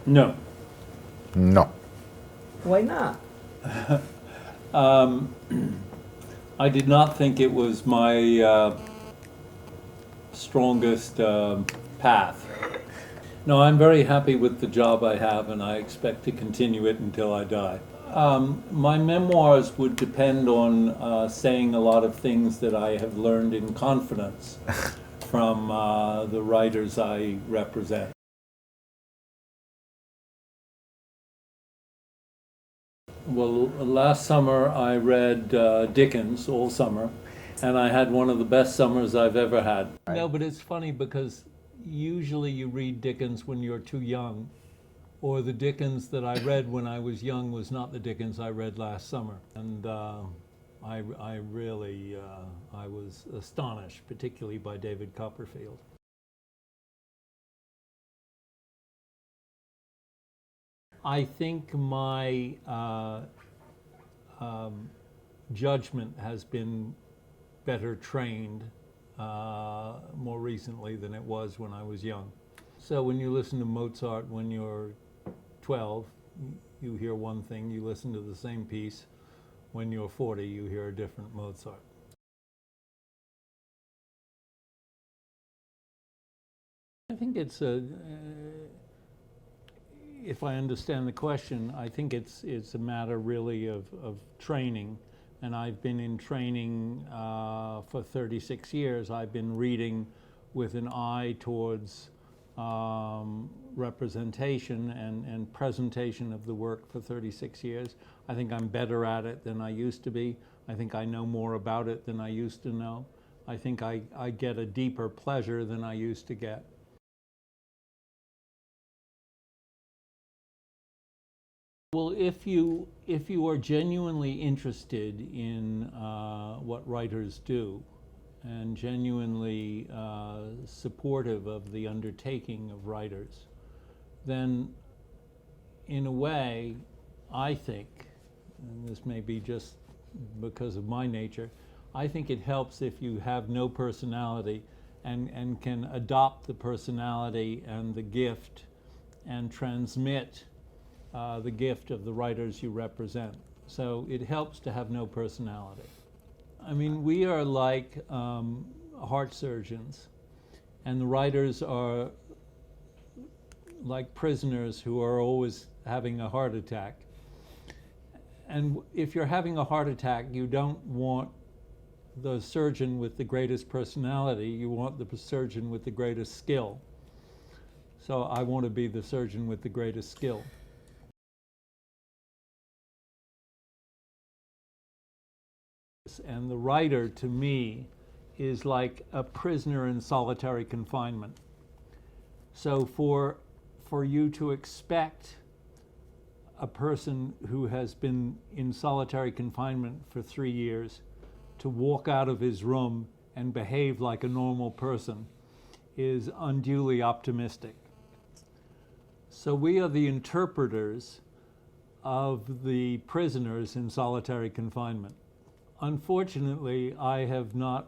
No. No. Why not? I did not think it was my strongest path. No, I'm very happy with the job I have, and I expect to continue it until I die. My memoirs would depend on saying a lot of things that I have learned in confidence from the writers I represent. Well, last summer I read Dickens all summer, and I had one of the best summers I've ever had. No, but it's funny because usually you read Dickens when you're too young, or the Dickens that I read when I was young was not the Dickens I read last summer. And I really, I was astonished, particularly by David Copperfield. I think my judgment has been better trained more recently than it was when I was young. So when you listen to Mozart when you're 12, you hear one thing. You listen to the same piece. When you're 40, you hear a different Mozart. I think it's a if I understand the question, I think it's a matter really of training. And I've been in training for 36 years. I've been reading with an eye towards representation and presentation of the work for 36 years. I think I'm better at it than I used to be. I think I know more about it than I used to know. I think I get a deeper pleasure than I used to get. Well, if you are genuinely interested in what writers do and genuinely supportive of the undertaking of writers, then in a way, I think, and this may be just because of my nature, I think it helps if you have no personality and can adopt the personality and the gift and transmit the gift of the writers you represent. So it helps to have no personality. I mean, we are like heart surgeons, and the writers are like prisoners who are always having a heart attack. And if you're having a heart attack, you don't want the surgeon with the greatest personality, you want the surgeon with the greatest skill. So I want to be the surgeon with the greatest skill. And the writer, to me, is like a prisoner in solitary confinement. So for you to expect a person who has been in solitary confinement for 3 years to walk out of his room and behave like a normal person is unduly optimistic. So we are the interpreters of the prisoners in solitary confinement. Unfortunately, I have not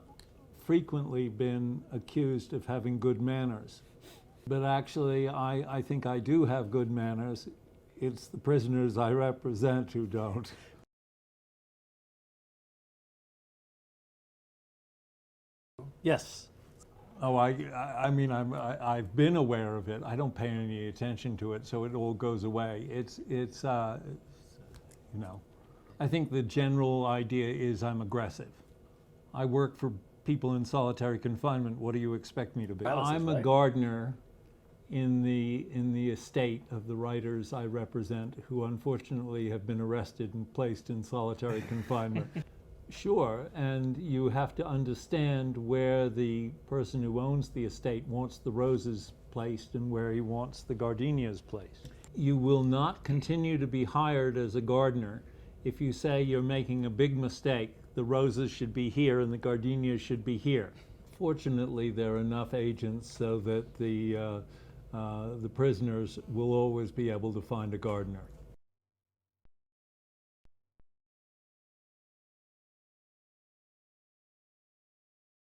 frequently been accused of having good manners. But actually, I think I do have good manners. It's the prisoners I represent who don't. Yes. Oh, I mean, I've been aware of it. I don't pay any attention to it, so it all goes away. It's you know. I think the general idea is I'm aggressive. I work for people in solitary confinement. What do you expect me to be? I'm a gardener in the estate of the writers I represent, who unfortunately have been arrested and placed in solitary confinement. Sure, and you have to understand where the person who owns the estate wants the roses placed and where he wants the gardenias placed. You will not continue to be hired as a gardener if you say you're making a big mistake. The roses should be here and the gardenias should be here. Fortunately, there are enough agents so that the prisoners will always be able to find a gardener.